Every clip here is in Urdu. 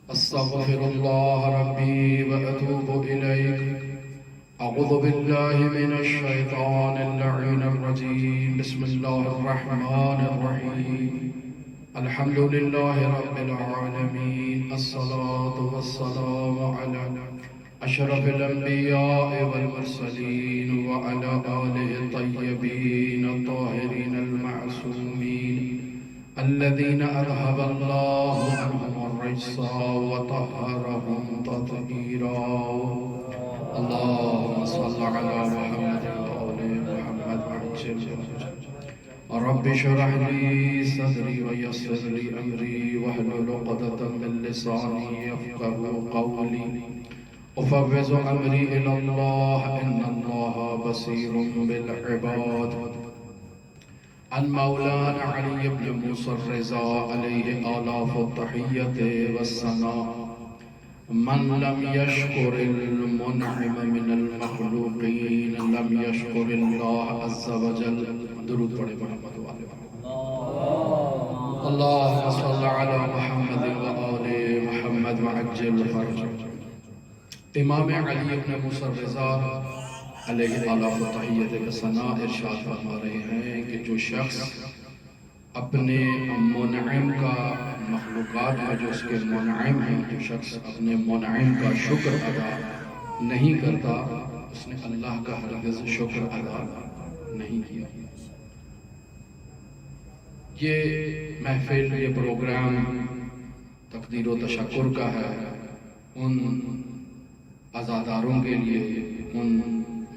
أستغفر الله ربي وأتوب إليك. أعوذ بالله من الشيطان اللعين الرجيم. بسم الله الرحمن الرحيم. الحمد لله رب العالمين. الصلاة والسلام على أشرف الأنبياء والمرسلين وعلى آله الطيبين الطاهرين المعصومين الذين أذهب الله عنهم الرجس وطهرهم تطهيرا. اللهم صل على محمد وآل محمد وعجل. رب اشرح لي صدري ويسر لي أمري واحلل عقدة من لساني يفقهوا قولي. أفوض أمري إلى الله إن الله بصير بالعباد. عن مولانا علي بن موسى الرضا عليه آلاف التحية والثناء. من لم يشكر المنعم من المخلوقين لم يشكر الله عز وجل. درود پڑھے محمد والے. اللهم صل على محمد وآل محمد وعجل فرجه. امام علی بن موسیٰ الرضا علیہ آلاف و تحیت و ثناء ارشاد فرما رہے ہیں کہ جو شخص اپنے منعم کا، مخلوقات میں جو اس کے منعم ہیں، جو شخص اپنے منعم کا شکر ادا نہیں کرتا اس نے اللہ کا ہرگز شکر ادا نہیں کیا. یہ محفل، یہ پروگرام تقدیر و تشکر کا ہے ان عزاداروں کے لیے، ان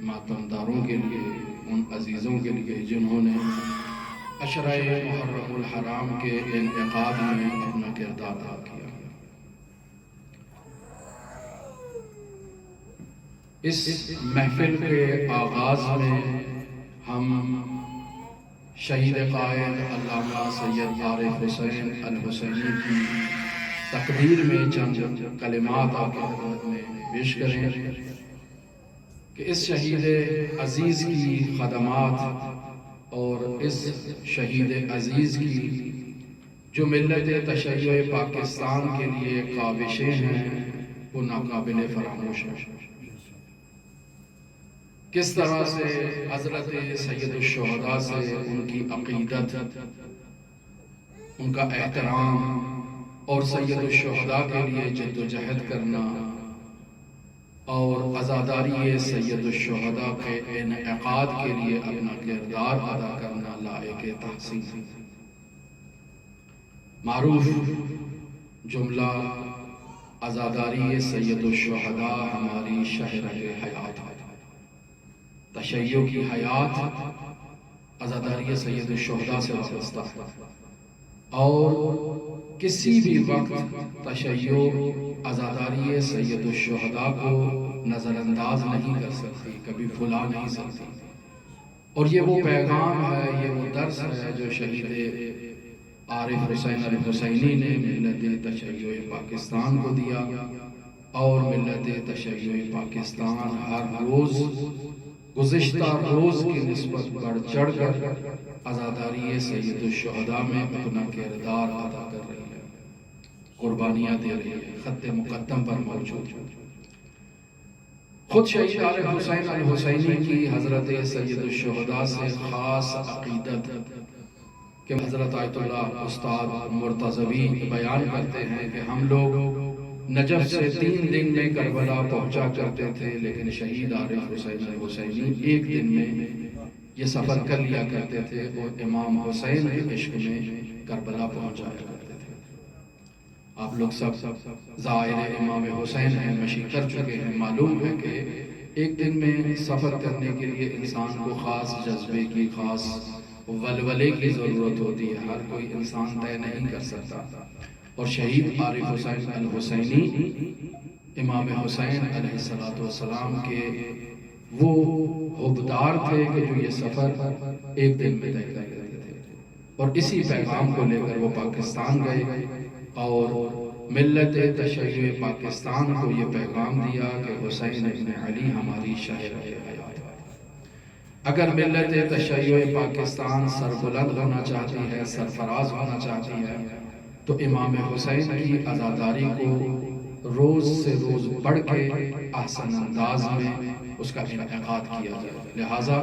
ماتمداروں کے لیے، ان عزیزوں کے لیے جنہوں نے عشرہ محرم الحرام کے انعقاد میں اپنا کردار ادا کیا. اس محفل کے آغاز میں ہم شہید قائد علامہ سید عارف حسین الحسینی کی تقدیر میں چند کلمات آپ کی خدمت میں پیش کریں کہ اس شہید عزیز کی خدمات اور اس شہید عزیز کی جو ملت تشیع پاکستان کے لیے کاوشیں ہیں وہ ناقابل فراموش ہیں. کس طرح سے حضرت سید الشہداء سے ان کی عقیدت، ان کا احترام اور سید الشہداء کے لیے جد و جہد کرنا اور عزاداری سید الشہداء کے انعقاد کے لیے اپنا کردار ادا کرنا لائق تحسین. معروف جملہ عزاداری سید الشہداء ہماری شہرہ حیات ہے. تشیع کی حیات عزاداری سید الشہداء سے وابستہ ہے اور کسی بھی وقت تشیع عزاداری سید الشہداء کو نظر انداز نہیں کر سکتی، کبھی بھلا نہیں سکتی. اور یہ وہ پیغام ہے، یہ وہ درس ہے جو شہید عارف حسین الحسینی نے ملت تشیع پاکستان کو دیا. اور ملت تشیع پاکستان ہر روز گزشتہ روز کی نسبت بڑھ چڑھ کر عزاداری سید الشہداء میں اپنا کردار ادا کر رہی ہے، قربانیاں دے رہی ہے، خط مقدم پر موجود. خود شہید عارف حسین الحسینی کی حضرت سید الشہداء سے خاص عقیدت کہ حضرت آیت اللہ استاد مرتضوی بیان کرتے ہیں کہ ہم لوگ نجف سے 3 دن میں کربلا پہنچا کرتے تھے، لیکن شہید عارف حسین الحسینی 1 دن میں یہ سفر کر لیا کرتے تھے اور امام حسین کے عشق میں کربلا پہنچایا کرتے تھے. آپ لوگ سب زائر امام حسین ہیں، مشی کر چکے ہیں، معلوم ہے کہ 1 دن میں سفر کرنے کے لیے انسان کو خاص جذبے کی، خاص ولولے کی ضرورت ہوتی ہے. ہر کوئی انسان طے نہیں کر سکتا. اور شہید عارف حسین الحسینی امام حسین علیہ السلام کے وہ حبدار تھے کہ جو یہ سفر 1 دن میں طے کر لیتے تھے. اور اسی پیغام کو لے کر وہ پاکستان گئے اور ملت تشیع پاکستان کو یہ پیغام دیا کہ حسین ابن علی ہماری شہر حیات ہے. اگر ملت تشیع پاکستان سربلند ہونا چاہتی ہے، سرفراز ہونا چاہتی ہے، تو امام حسین کی عزاداری کو روز سے روز بڑھ کے احسن انداز میں اس کا انعقاد کیا جائے۔ لہٰذا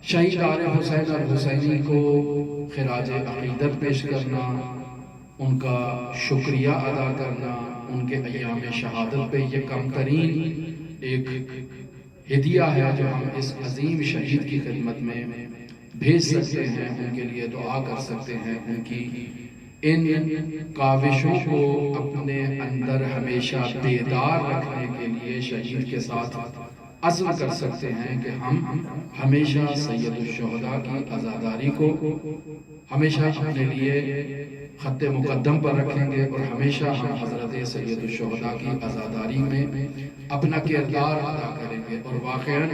شہید آل حسین الحسینی کو خراج عقیدت پیش کرنا، ان کا شکریہ ادا کرنا، ان کے ایام شہادت پہ یہ کم ترین ایک ہدیہ ہے جو ہم اس عظیم شہید کی خدمت میں بھیج سکتے ہیں، ان کے لیے دعا کر سکتے ہیں، ان کی ان کاوشوں کو اپنے اندر ہمیشہ بیدار رکھنے کے لیے شہید کے ساتھ عزم کر سکتے ہیں کہ ہم ہمیشہ سید الشہداء کی عزاداری کو ہمیشہ اپنے لیے خط مقدم پر رکھیں گے، اور ہمیشہ ہم حضرت سید الشہداء کی عزاداری میں اپنا کردار ادا کریں گے۔ اور واقعاً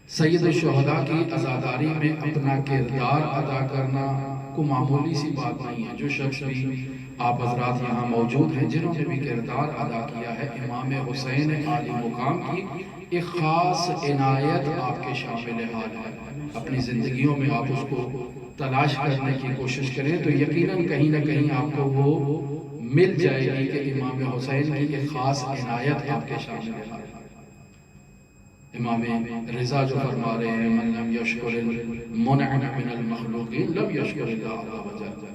سید الشہداء کی عزاداری میں اپنا کردار ادا کرنا کو معمولی سی بات نہیں ہے۔ جو شخص بھی آپ حضرات یہاں موجود ہیں جنہوں نے بھی کردار ادا کیا ہے، امام حسین عالی مقام کی ایک خاص عنایت آپ کے شامل حال ہے۔ اپنی زندگیوں میں آپ اس کو تلاش کرنے کی کوشش کریں تو یقیناً کہیں نہ کہیں آپ کو وہ مل جائے گی کہ امام حسین کی ایک خاص عنایت آپ کے شامل حال ہے۔ امام رضا جو فرما رہے ہیں من لم یشکر المنعم من المخلوقین لم یشکر اللہ عز وجل،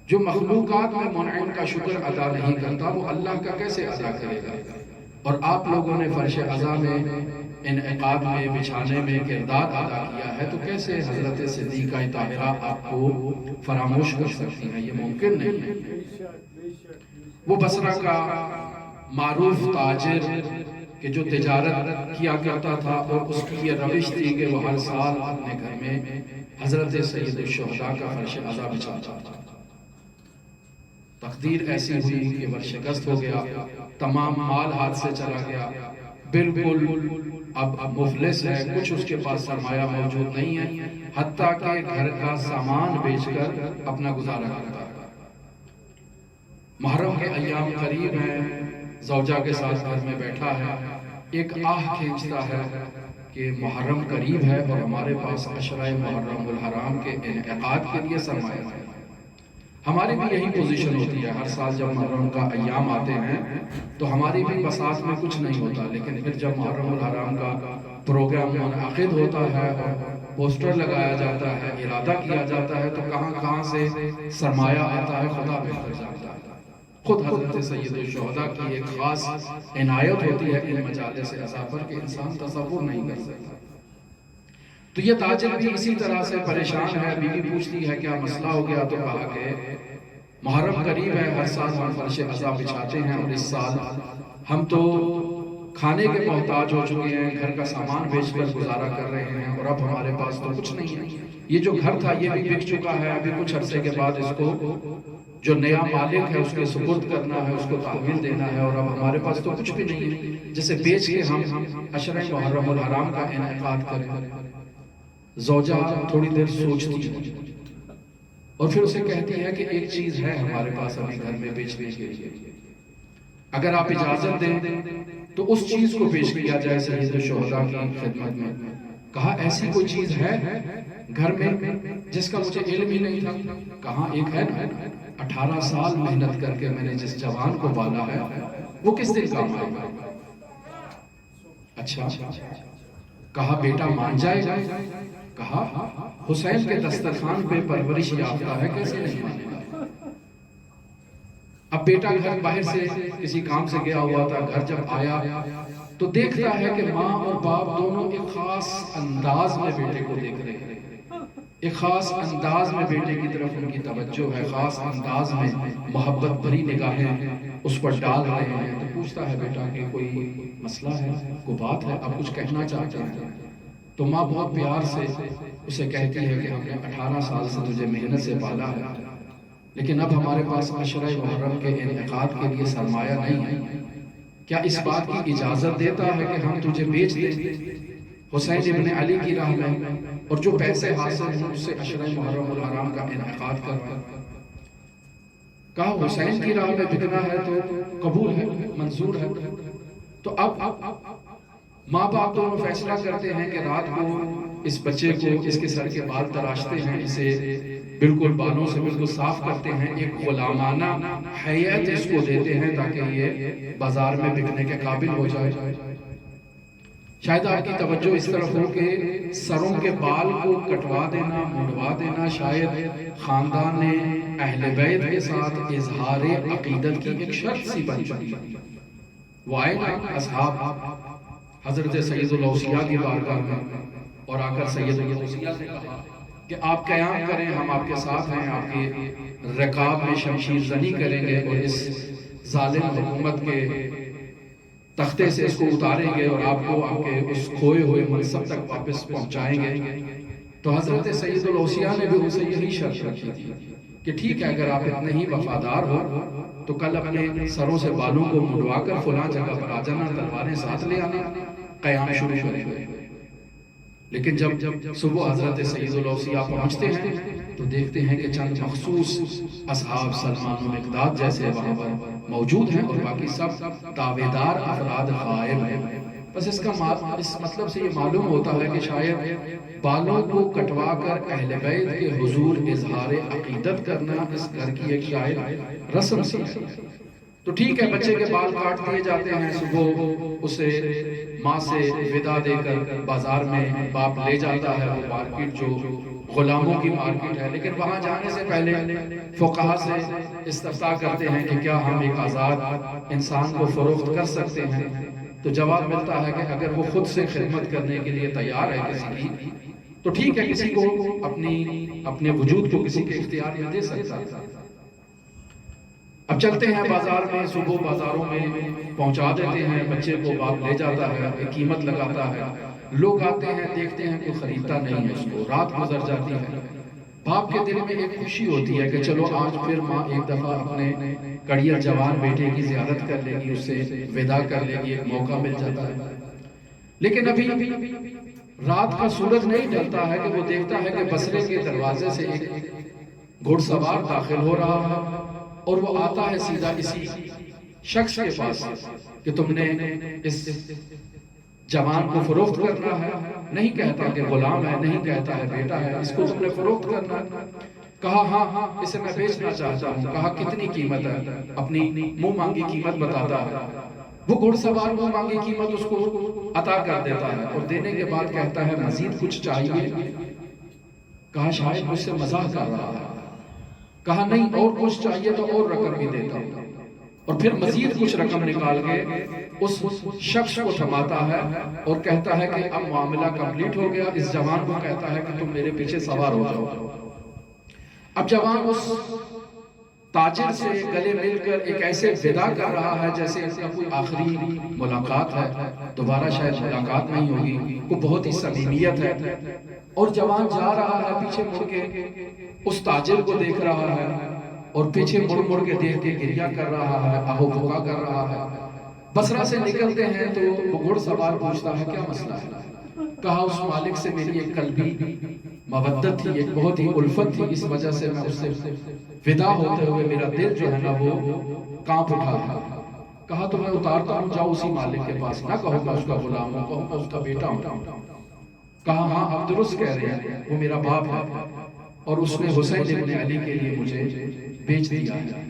جو مخلوقات میں منعم کا شکر ادا نہیں کرتا وہ اللہ کا کیسے ادا کرے گا؟ اور آپ لوگوں نے فرش عزا میں انعقاد میں بچھانے میں کردار ادا کیا ہے، تو کیسے حضرت صدیقہ طاہرہ آپ کو فراموش کر سکتی ہیں؟ یہ ممکن نہیں ہے۔ وہ بصرہ کا معروف تاجر کہ جو تجارت کیا کرتا تھا، اور اس کی یہ روش تھی کہ وہ ہر سال اپنے گھر میں حضرت سید الشہداء کا فرش عزا بچھاتا تھا۔ تقدیر ایسی ہوئی کہ وہ شکست ہو گیا، تمام مال ہاتھ سے چلا گیا، بالکل اب مفلس ہے، کچھ اس کے پاس سرمایہ موجود نہیں ہے، حتیٰ کہ گھر کا سامان بیچ کر اپنا گزارا کرتا ہے۔ محرم کے ایام قریب ہیں، زوجہ کے ساتھ گھر میں بیٹھا ہے، ایک آہ کھینچتا ہے کہ محرم قریب ہے اور ہمارے پاس عشرہ محرم الحرام کے انعقاد کے لیے سرمایہ ہے۔ ہماری بھی یہی پوزیشن ہوتی ہے، ہر سال جب محرم کا ایام آتے ہیں تو ہماری بھی بساط میں کچھ نہیں ہوتا، لیکن پھر جب محرم الحرام کا پروگرام منعقد ہوتا ہے اور پوسٹر لگایا جاتا ہے، ارادہ کیا جاتا ہے، تو کہاں کہاں سے سرمایہ آتا ہے خدا بہتر جانتا ہے۔ خود حضرت سید الشہداء کی ایک خاص عنایت ہوتی ہے ان مجالس عزا پر کہ انسان تصور نہیں کر سکتا۔ تو یہ تاجر بھی اسی طرح سے پریشان ہے، بیوی پوچھتی ہے کیا مسئلہ ہو گیا؟ تو کہا کہ محرم قریب ہے، ہر سال ہم فرش عزا بچھاتے ہیں، اور اس سال ہم تو کھانے کے محتاج ہو چکے ہیں، گھر کا سامان بیچ کر گزارا کر رہے ہیں، اور اب ہمارے پاس تو کچھ نہیں ہے۔ یہ جو گھر تھا یہ بھی بک چکا ہے، ابھی کچھ عرصے کے بعد اس کو جو نیا مالک ہے اس کے سپرد کرنا ہے، اس کو تحویل دینا ہے، اور اب ہمارے پاس تو کچھ بھی نہیں ہے جسے بیچ کے ہم عشرہ محرم الحرام کا انعقاد کریں۔ زوجہ تھوڑی دیر سوچتی ہے اور پھر اسے کہتی ہے کہ ایک چیز ہے ہمارے پاس ابھی گھر میں بیچنے کے لیے، اگر آپ اجازت دیں تو اس چیز کو پیش کیا جائے سید الشہداء کی خدمت میں۔ کہا ایسی کوئی چیز ہے گھر میں جس کا مجھے علم ہی نہیں تھا؟ کہا ایک ہے نا، 18 سال محنت کر کے میں نے جس جوان کو پالا ہے وہ کس دن کام آئے گا؟ اچھا، کہا بیٹا مان جائے گا؟ کہا حسین کے دسترخوان پہ پرورش یافتہ ہے، کیسے نہیں مانے گا؟ اب بیٹا گھر باہر سے کسی کام سے گیا ہوا تھا، گھر جب آیا تو دیکھتا ہے کہ ماں اور باپ دونوں ایک خاص انداز میں بیٹے کو دیکھ رہے ہیں، ایک خاص انداز میں بیٹے کی طرف ان کی توجہ ہے، خاص انداز میں محبت بھری نگاہیں اس پر ڈال رہے ہیں۔ تو پوچھتا ہے بیٹا کہ کوئی مسئلہ ہے، کوئی بات ہے، آپ کچھ کہنا چاہتے ہیں؟ تو ماں بہت پیار سے اسے کہتی ہے کہ ہم نے 18 سال سے تجھے محنت سے پالا ہے، لیکن اب ہمارے پاس عشرہ محرم کے انعقاد کے لیے سرمایہ نہیں ہے، کیا اس بات کی اجازت دیتا ہے کہ ہم تجھے بیچ دیں حسین ابن علی کی راہ میں، اور جو پیسے حاصل ہیں اس سے عشرہ محرم الحرام کا انعقاد کروا؟ کہا حسین کی راہ میں بکنا ہے تو قبول ہے، منظور ہے۔ تو اب ماں باپ دونوں فیصلہ کرتے ہیں کہ رات کو اس بچے کو اس کے سر کے بال تراشتے ہیں، اسے بالکل بالوں سے بالکل صاف کرتے ہیں، ایک غلامانہ حیت اس کو دیتے ہیں تاکہ یہ بازار میں بکنے کے قابل ہو جائے۔ شاید آپ کی توجہ اس طرف ہو کہ سروں کے بال کو کٹوا دینا، مڑوا دینا شاید خاندان اہل بیت کے ساتھ اظہار عقیدت کی ایک شرط سی بن چکی ہے۔ وہ آئے نا اصحاب حضرت سید الاوصیاء کی بارگاہ میں اور آ کر سید الاوصیاء سے کہا کہ آپ قیام کریں، ہم آپ کے ساتھ ہیں، آپ کی رکاب میں شمشیر زنی کریں گے اور اس ظالم حکومت کے تختے سے اس کو اتاریں گے اور آپ کو آپ کے اس کھوئے ہوئے منصب تک واپس پہنچائیں گے۔ تو حضرت سید الاوصیاء نے بھی ان سے یہی شرط رکھی تھی کہ ٹھیک ہے، اگر آپ اتنے ہی وفادار ہو تو کل اپنے سروں سے بالوں کو مڑوا کر فلاں جگہ پر آ جانا، تلواریں ساتھ لے آنا، قیام شروع کریں گے۔ لیکن جب صبح حضرت سید الاوصیاء پہنچتے ہیں تو دیکھتے ہیں کہ چند مخصوص اصحاب سلمان و مقداد جیسے وہاں پر موجود ہیں اور باقی سب دعویدار افراد غائب ہیں۔ بس اس مطلب سے یہ معلوم ہوتا ہے کہ شاید بالوں کو کٹوا کر اہل بیت کے حضور اظہار عقیدت کرنا اس گھر کی ایک شاید رسم سی ہے۔ تو ٹھیک ہے، بچے کے بال کاٹ دیے جاتے ہیں، صبح اسے ماں سے ودا دے کر بازار میں باپ لے جاتا ہے، وہ مارکیٹ جو غلاموں کی مارکیٹ ہے، لیکن وہاں جانے سے پہلے فقہا سے استفتاء کرتے ہیں کہ کیا ہم ایک آزاد انسان کو فروخت کر سکتے ہیں؟ تو جواب ملتا ہے کہ اگر وہ خود سے خدمت کرنے کے لیے تیار ہے کسی کی تو ٹھیک ہے، کسی کو اپنے وجود کو کسی کے اختیار میں دے سکتا ہے۔ اب چلتے ہیں بازار میں، صبح بازاروں میں پہنچا دیتے ہیں، بچے کو باپ لے جاتا ہے، ایک قیمت لگاتا ہے، لوگ آتے ہیں دیکھتے ہیں کوئی خریدتا نہیں ہے اس کو، رات گزر جاتی ہے، باپ کے دل میں ایک خوشی ہوتی ہے کہ چلو آج پھر ماں ایک دفعہ اپنے کڑیل جوان بیٹے کی زیارت کر لے گی، اس سے ودا کر لے گی، ایک موقع مل جاتا ہے۔ لیکن ابھی رات کا سورج نہیں ڈھلتا ہے کہ وہ دیکھتا ہے کہ بصرے کے دروازے سے ایک گھڑ سوار داخل ہو رہا ہے اور وہ آتا ہے سیدھا اسی شخص کے پاس کہ تم نے اس جوان کو فروخت کرنا ہے، نہیں کہتا کہ غلام ہے، نہیں کہتا ہے بیٹا ہے، اس کو تم نے فروخت کرنا ہے۔ کہا ہاں اسے میں بیچنا چاہتا ہوں۔ کہا کتنی قیمت ہے؟ اپنی منہ مانگی قیمت بتاتا ہے۔ وہ گھڑ سوار منہ مانگی قیمت اس کو عطا کر دیتا ہے اور دینے کے بعد کہتا ہے مزید کچھ چاہیے؟ کہا شاید مجھ سے مزاح کر رہا ہے۔ کہا نہیں، اور کچھ چاہیے تو اور رقم بھی دیتا ہوں، اور پھر مزید کچھ رقم نکال کے اس شخص کو تھماتا ہے اور کہتا ہے کہ اب معاملہ کمپلیٹ ہو گیا۔ اس جوان کو کہتا ہے کہ تم میرے پیچھے سوار ہو جاؤ۔ اب جوان اس تاجر سے گلے مل کر ایک ایسے ودا کر رہا ہے جیسے اس کا کوئی آخری ملاقات ہے، دوبارہ شاید ملاقات نہیں ہوگی، کوئی بہت ہی صمیمیت ہے، اور جوان جا رہا ہے پیچھے مڑ کے اس تاجر کو دیکھ رہا ہے اور پیچھے مڑ مڑ کے دیکھ کے گریہ کر رہا ہے، آہو بھوکا کر رہا ہے۔ بصرہ سے نکلتے ہیں تو وہ گھڑ سوار پوچھتا ہے کیا مسئلہ ہے؟ کہا اس مالک سے میری ایک قلبی مودت تھی، ایک بہت ہی الفت تھی، اس وجہ سے میں اس سے ودا ہوتے ہوئے میرا دل جو ہے نا وہ کانپ اٹھا ہے۔ کہا تو میں اتارتا ہوں، جاؤ اسی مالک کے پاس، نہ کہوں میں اس کا غلام ہوں، کہوں میں اس کا بیٹا ہوں۔ کہا ہاں آپ درست کہہ رہے ہیں، وہ میرا باپ ہے اور اس نے حسین ابن علی کے لیے مجھے بیچ دیا ہے۔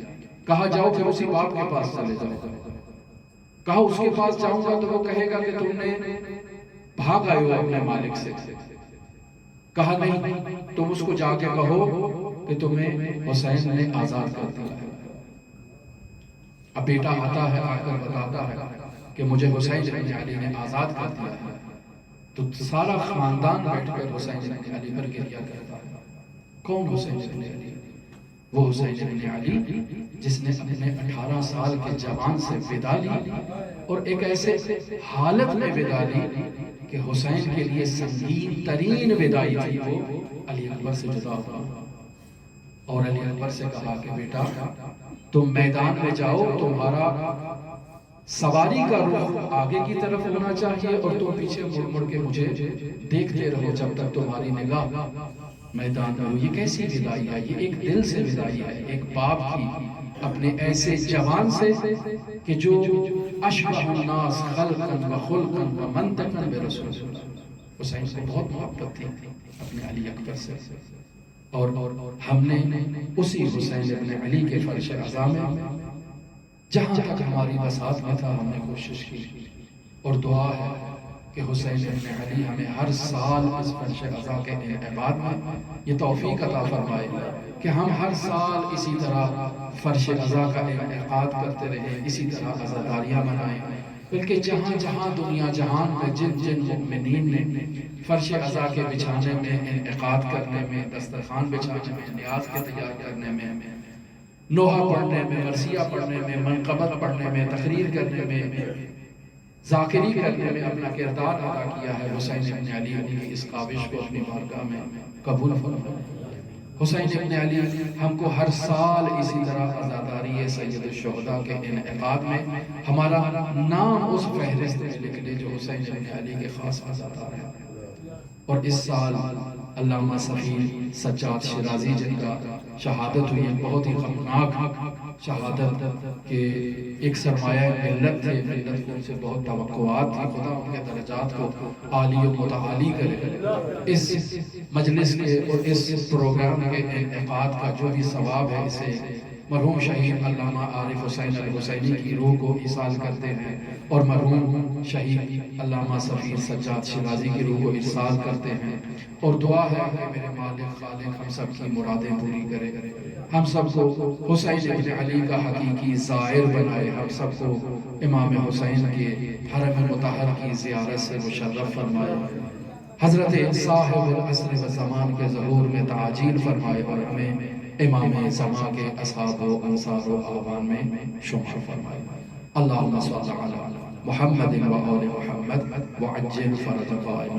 کہا جاؤ پھر اسی باپ کے پاس چلے جاؤ۔ کہا اس کے پاس جاؤں گا تو وہ کہے گا کہ تم نے بھاگ آئے ہو اپنے مالک سے۔ کہا نہیں، تم اس کو جا کے کہو کہ تمہیں حسین نے آزاد کر دیا ہے۔ اب بیٹا آتا ہے، آ کر بتاتا ہے کہ مجھے حسین ابن علی نے آزاد کر دیا ہے، تو سارا خاندان بیٹھ کر حسین ابن علی پر گریہ کرتا ہے۔ کون حسین ابن علی؟ وہ حسین ابن علی جس نے اپنے 18 سال کے جوان سے ودا لی اور ایک ایسے حالت میں ودا لی کہ حسین کے لیے سنگین ترین وداعی تھی، وہ علی اکبر سے جدا ہوا اور علی اکبر سے کہا کہ بیٹا تم میدان میں جاؤ، تمہارا سواری کا رخ آگے کی طرف ہونا چاہیے اور تم پیچھے مڑ مڑ کے مجھے دیکھتے رہو جب تک تمہاری نگاہ میدان میں ہو۔ یہ کیسی وداعی ہے؟ یہ ایک دل سے وداعی ہے، ایک باپ کی اپنے ایسے جوان سے کہ جو اشبہ الناس خلقا و خلقا و منطقا برسول اللہ۔ حسین کو بہت محبت تھی اپنے علی اکبر سے، اور ہم نے اسی حسین ابن علی کے فرش عزا میں جہاں تک ہماری بساط میں تھا ہم نے کوشش کی، اور دعا ہے کہ حسین ابن علی ہمیں ہر سال اس فرش عزا کے انعقاد میں یہ توفیق عطا فرمائے کہ ہم ہر سال اسی طرح فرش عزا کا انعقاد کرتے رہیں، اسی طرح عزاداریاں منائیں، بلکہ جہاں جہاں دنیا جہان میں جن جن مؤمنین نے فرش عزا کے بچھانے میں، انعقاد کرنے میں، دسترخوان بچھانے میں، نیاز کے تیار کرنے میں، نوحہ پڑھنے میں، مرثیہ پڑھنے میں، منقبت پڑھنے میں، تقریر کرنے میں، ذاکری کرنے میں اپنا کردار ادا کیا ہے، حسین ابن علی ان کی اس کاوش کو اپنی بارگاہ میں قبول فرمائے۔ حسین ابن علی ہم کو ہر سال اسی طرح عزاداری سید الشہداء کے انعقاد میں ہمارا نام اس فہرست میں لکھ لے جو حسین ابن علی کے خاص عزادار ہیں۔ اور اس سال علامہ سفیر سجاد شیرازی جن کا شہادت ہوئی ہے، بہت ہی غمناک شہادت کہ ایک سرمایہ ملت تھے، ملت کو ان سے بہت توقعات تھی، خدا ان کے درجات کو عالی و متعالی کرے۔ اس مجلس کے اور اس پروگرام کے انعقاد کا جو بھی ثواب ہے اسے مرحوم شہید علامہ عارف حسین الحسینی کی روح کو ایصال کرتے ہیں، اور مرحوم شہید علامہ سفیر سجاد شیرازی کی روح کو ایصال کرتے ہیں، اور دعا ہے کہ میرے مالک خالق ہم سب کی مرادیں پوری کرے، ہم سب کو حسین ابن علی کا حقیقی زائر بنائے، ہم سب کو امام حسین کے حرم مطہر کی زیارت سے مشرف فرمائے، حضرت صاحب العصر و زمان کے ظہور میں تعجیل فرمائے، اور ہمیں امام زمان کے اصحاب و انصار و آوان میں شمار فرمائے۔ اللہم صلی علی محمد و آل محمد وعجل فرج قائم